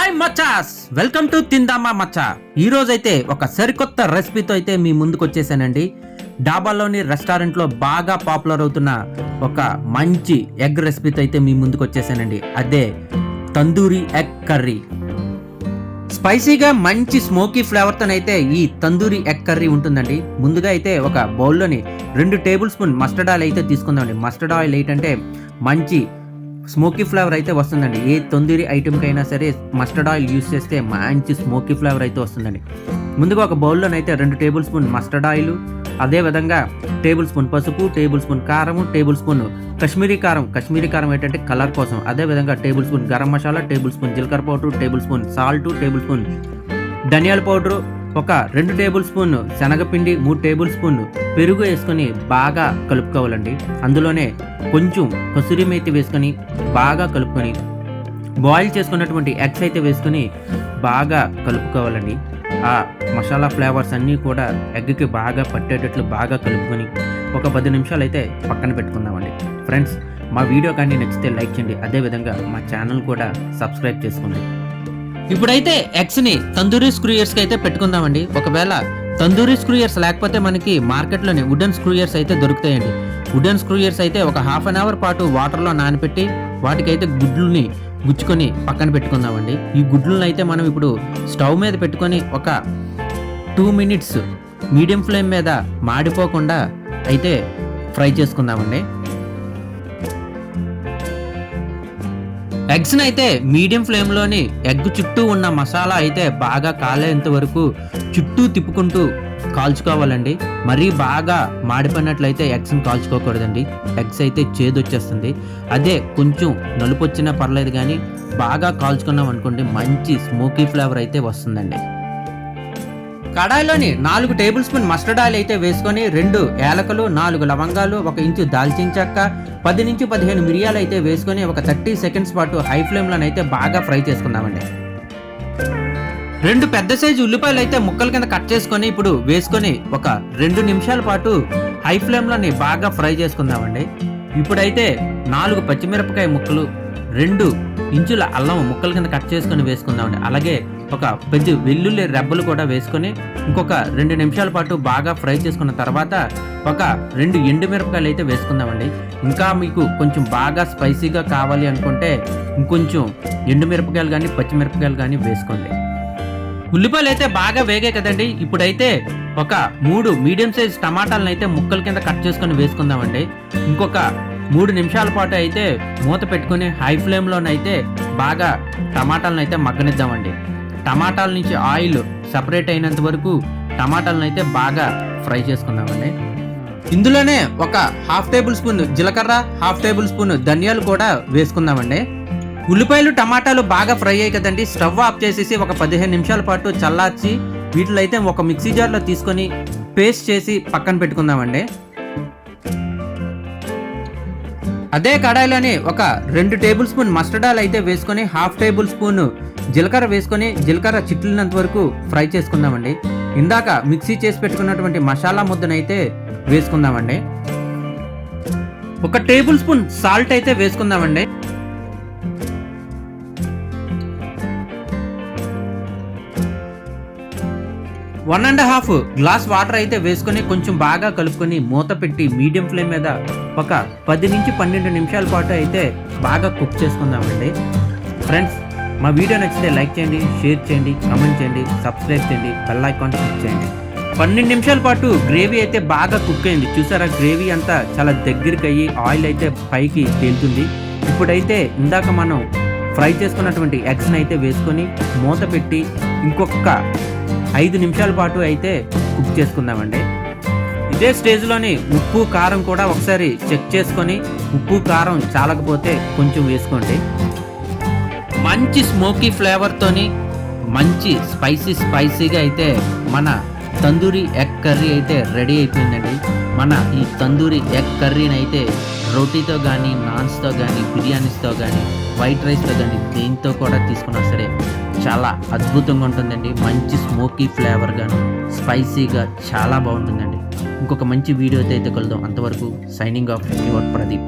Hi మచాస్, welcome to తిందామా మచ్చా. ఈ రోజు అయితే ఒక సరికొత్త రెసిపీతో అయితే మీ ముందుకు వచ్చేసానండి. డాబాలోని రెస్టారెంట్లో బాగా పాపులర్ అవుతున్న ఒక మంచి ఎగ్ రెసిపీతో అయితే మీ ముందుకు వచ్చేసానండి. అదే తందూరి ఎగ్ కర్రీ. స్పైసీగా మంచి స్మోకీ ఫ్లేవర్తోనైతే ఈ తందూరి ఎగ్ కర్రీ ఉంటుందండి. ముందుగా అయితే ఒక బౌల్లోని 2 టేబుల్ స్పూన్ మస్టర్డ్ ఆయిల్ అయితే తీసుకుందామండి. మస్టర్డ్ ఆయిల్ ఏంటంటే మంచి స్మోకీ ఫ్లేవర్ అయితే వస్తుందండి. ఏ తందూరి ఐటెంకి అయినా సరే మస్టర్డ్ ఆయిల్ యూస్ చేస్తే మంచి స్మోకీ ఫ్లేవర్ అయితే వస్తుందండి. ముందుగా ఒక బౌల్లోనైతే 2 టేబుల్ స్పూన్ మస్టర్డ్ ఆయిల్, అదేవిధంగా టేబుల్ స్పూన్ పసుపు, టేబుల్ స్పూన్ కారము, టేబుల్ స్పూన్ కాశ్మీరీ కారం ఏంటంటే కలర్ కోసం, అదేవిధంగా tablespoon garam masala, tablespoon జీలకర్ర powder, tablespoon salt, tablespoon ధనియాల పౌడరు, ఒక 2 టేబుల్ స్పూన్ శనగపిండి, 3 టేబుల్ స్పూన్ పెరుగు వేసుకొని బాగా కలుపుకోవాలండి. అందులోనే కొంచెం కసూరి మేతి వేసుకొని బాగా కలుపుకొని బాయిల్ చేసుకున్నటువంటి ఎగ్స్ అయితే వేసుకొని బాగా కలుపుకోవాలండి. ఆ మసాలా ఫ్లేవర్స్ అన్నీ కూడా ఎగ్కి బాగా పట్టేటట్లు బాగా కలుపుకొని ఒక 10 నిమిషాలు అయితే పక్కన పెట్టుకుందామండి. ఫ్రెండ్స్, మా వీడియో కానీ నచ్చితే లైక్ చేయండి, అదేవిధంగా మా ఛానల్ కూడా సబ్స్క్రైబ్ చేసుకోండి. ఇప్పుడైతే ఎగ్స్ని తందూరి స్క్రూయర్స్కి అయితే పెట్టుకుందామండి. ఒకవేళ తందూరి స్క్రూయర్స్ లేకపోతే మనకి మార్కెట్లోని వుడెన్ స్క్రూయర్స్ అయితే దొరుకుతాయండి. వుడెన్ స్క్రూయర్స్ అయితే ఒక ½ అవర్ పాటు వాటర్లో నానబెట్టి వాటికైతే గుడ్లని గుచ్చుకొని పక్కన పెట్టుకుందామండి. ఈ గుడ్లను అయితే మనం ఇప్పుడు స్టవ్ మీద పెట్టుకొని ఒక 2 మినిట్స్ మీడియం ఫ్లేమ్ మీద మాడిపోకుండా అయితే ఫ్రై చేసుకుందామండి. ఎగ్స్ని అయితే మీడియం ఫ్లేమ్లోని ఎగ్ చుట్టూ ఉన్న మసాలా అయితే బాగా కాలేంత వరకు చుట్టూ తిప్పుకుంటూ కాల్చుకోవాలండి. మరీ బాగా మాడిపోయినట్లయితే ఎగ్స్ని కాల్చుకోకూడదండి. ఎగ్స్ అయితే చేదొచ్చేస్తుంది. అదే కొంచెం నలుపు వచ్చినా పర్లేదు, కానీ బాగా కాల్చుకున్నాం అనుకోండి మంచి స్మోకీ ఫ్లేవర్ అయితే వస్తుందండి. కడాయిలోని 4 టేబుల్ స్పూన్ మస్టర్డ్ ఆయిల్ అయితే వేసుకొని 2 ఏలకలు, 4 లవంగాలు, 1 ఇంచు దాల్చిన చెక్క, 10 నుంచి 15 మిరియాలు అయితే వేసుకొని ఒక 30 సెకండ్స్ పాటు హై ఫ్లేమ్లోనైతే బాగా ఫ్రై చేసుకుందామండి. 2 పెద్ద సైజు ఉల్లిపాయలు అయితే ముక్కల కింద కట్ చేసుకొని ఇప్పుడు వేసుకొని ఒక 2 నిమిషాల పాటు హై ఫ్లేమ్లోని బాగా ఫ్రై చేసుకుందామండి. ఇప్పుడైతే 4 పచ్చిమిరపకాయ ముక్కలు, 2 ఇంచుల అల్లం ముక్కల కింద కట్ చేసుకొని వేసుకుందామండి. అలాగే ఒక 10 వెల్లుల్లి రెబ్బలు కూడా వేసుకొని ఇంకొక 2 నిమిషాల పాటు బాగా ఫ్రై చేసుకున్న తర్వాత ఒక 2 ఎండుమిరపకాయలు అయితే వేసుకుందామండి. ఇంకా మీకు కొంచెం బాగా స్పైసీగా కావాలి అనుకుంటే ఇంకొంచెం ఎండుమిరపకాయలు కానీ పచ్చిమిరపకాయలు కానీ వేసుకోండి. ఉల్లిపాయలు అయితే బాగా వేగాయి కదండి. ఇప్పుడైతే ఒక 3 మీడియం సైజ్ టమాటాలను అయితే ముక్కల కింద కట్ చేసుకొని వేసుకుందామండి. ఇంకొక 3 నిమిషాల పాటు అయితే మూత పెట్టుకుని హై ఫ్లేమ్లోనైతే బాగా టమాటాలను అయితే మగ్గనిద్దామండి. టమాటాల నుంచి ఆయిల్ సపరేట్ అయినంత వరకు టమాటాలను అయితే బాగా ఫ్రై చేసుకుందామండి. ఇందులోనే ఒక ½ టేబుల్ స్పూన్ జీలకర్ర, ½ టేబుల్ స్పూన్ ధనియాలు కూడా వేసుకుందామండి. ఉల్లిపాయలు టమాటాలు బాగా ఫ్రై అయ్యాయి కదండి. స్టవ్ ఆఫ్ చేసేసి ఒక 15 నిమిషాల పాటు చల్లార్చి వీటిలో అయితే ఒక మిక్సీ జార్లో తీసుకొని పేస్ట్ చేసి పక్కన పెట్టుకుందామండి. అదే కడాయిలోని ఒక 2 టేబుల్ స్పూన్ మస్టర్డ్ ఆయిల్ అయితే వేసుకొని ½ టేబుల్ స్పూన్ జీలకర్ర వేసుకొని జీలకర్ర చిట్లినంత వరకు ఫ్రై చేసుకుందామండి. ఇందాక మిక్సీ చేసి పెట్టుకున్నటువంటి మసాలా ముద్దనైతే వేసుకుందామండి. ఒక టేబుల్ స్పూన్ సాల్ట్ అయితే వేసుకుందామండి. One and half glass water అయితే వేసుకొని కొంచెం బాగా కలుపుకొని మూత పెట్టి మీడియం ఫ్లేమ్ మీద ఒక 10 నుంచి 12 నిమిషాల పాటు అయితే బాగా కుక్ చేసుకుందామండి. ఫ్రెండ్స్, మా వీడియో నచ్చితే లైక్ చేయండి, షేర్ చేయండి, కామెంట్ చేయండి, సబ్స్క్రైబ్ చేయండి, బెల్ ఐకాన్ క్లిక్ చేయండి. 12 నిమిషాల పాటు గ్రేవీ అయితే బాగా కుక్ అయింది. చూసారా, గ్రేవీ అంతా చాలా దగ్గరికి అయ్యి ఆయిల్ అయితే పైకి తేలుతుంది. ఇప్పుడైతే ఇందాక మనం ఫ్రై చేసుకున్నటువంటి ఎగ్స్ని అయితే వేసుకొని మూత పెట్టి ఇంకొక 5 నిమిషాల పాటు అయితే కుక్ చేసుకుందామండి. ఇదే స్టేజ్లోని ఉప్పు కారం కూడా ఒకసారి చెక్ చేసుకొని ఉప్పు కారం చాలకపోతే కొంచెం వేసుకోండి. మంచి స్మోకీ ఫ్లేవర్తోని మంచి స్పైసీగా అయితే మన తందూరి ఎగ్ కర్రీ అయితే రెడీ అయిపోయిందండి. మన ఈ తందూరి ఎగ్ కర్రీని అయితే రోటీతో కానీ, నాన్స్తో కానీ, బిర్యానీస్తో కానీ, వైట్ రైస్తో కానీ దేంతో కూడా తీసుకున్నా సరే చాలా అద్భుతంగా ఉంటుందండి. మంచి స్మోకీ ఫ్లేవర్గాను స్పైసీగా చాలా బాగుంటుందండి. ఇంకొక మంచి వీడియోతో అయితే కలుద్దాం. అంతవరకు సైనింగ్ ఆఫ్ యువర్ ప్రదీప్.